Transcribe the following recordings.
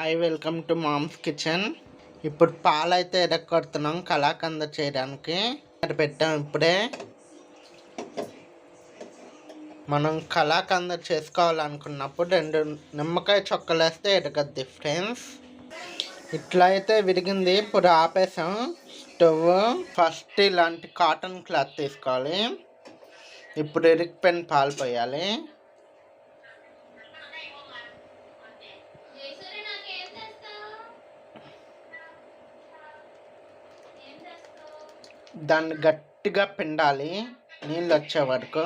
Hi, welcome to mom's kitchen. ఇప్పుడు పాలు అయితే ఎడగొడుతున్నాం కలాకంద చేయడానికి. అది పెట్టాం. ఇప్పుడే మనం కలాకంద చేసుకోవాలనుకున్నప్పుడు 2 నిమ్మకాయ చొక్కలు వేస్తే ఎడగద్ది ఫ్రెండ్స్. ఇట్లా అయితే విరిగింది. ఇప్పుడు ఆపేసాం స్టవ్. ఫస్ట్ ఇలాంటి కాటన్ క్లాత్ తీసుకోవాలి. ఇప్పుడు ఎరిగిపోయిన పాలు పోయాలి. దాన్ని గట్టిగా పిండాలి నీళ్ళు వచ్చే వరకు.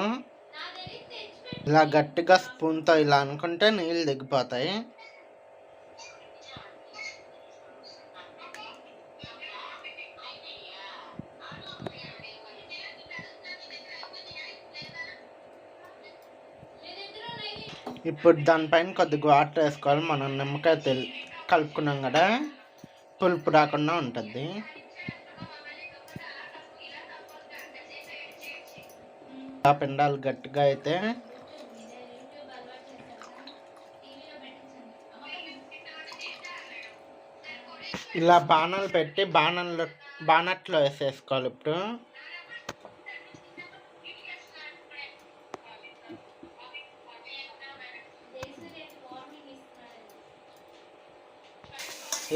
ఇలా గట్టిగా స్పూన్తో ఇలా అనుకుంటే నీళ్ళు దిగిపోతాయి. ఇప్పుడు దానిపైన కొద్దిగా వాటర్ వేసుకోవాలి. మనం నిమ్మకాయ కలుపుకున్నాం కదా, పులుపు రాకుండా ఉంటుంది. పిండాలి గట్టిగా. అయితే ఇలా బాణాలు పెట్టి బాణట్లో వేసేసుకోవాలి. ఇప్పుడు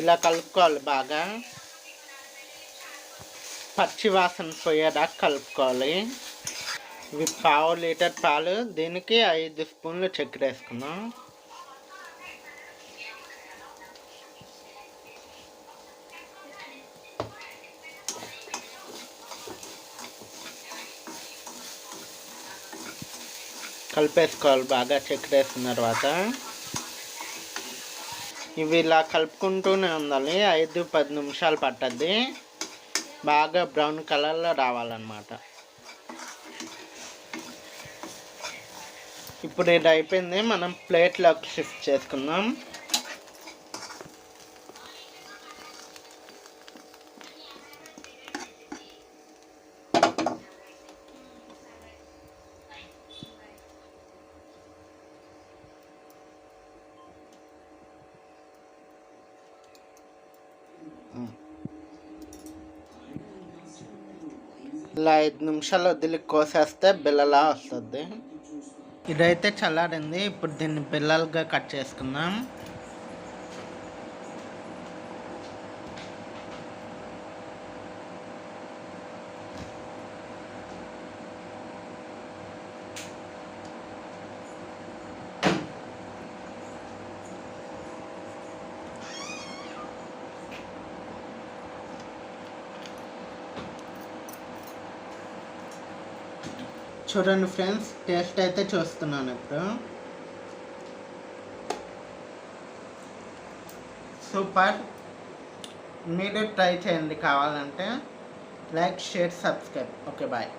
ఇలా కలుపుకోవాలి బాగా. పచ్చి వాసన పోయేదాకా కలుపుకోవాలి. ఇవి 1/2 లీటర్ పాలు. దీనికి 5 స్పూన్లు చక్కెర వేసుకున్నాం. కలిపేసుకోవాలి బాగా చక్కెర వేసిన తర్వాత. ఇవి ఇలా కలుపుకుంటూనే ఉండాలి. 5-10 నిమిషాలు పట్టద్ది. బాగా బ్రౌన్ కలర్లో రావాలన్నమాట. ఇప్పుడు ఇది అయిపోయింది. మనం ప్లేట్లోకి షిఫ్ట్ చేసుకుందాం. ఇలా 5 నిమిషాలు వదిలి కోసేస్తే బిల్లలా వస్తుంది. ఇదైతే చల్లారింది. ఇప్పుడు దీన్ని బిల్లలుగా కట్ చేసుకుందాం. చూడండి ఫ్రెండ్స్, టేస్ట్ అయితే చూస్తున్నాను ఇప్పుడు. సూపర్. మీరు ట్రై చేయండి. కావాలంటే like, share, subscribe. Okay, bye.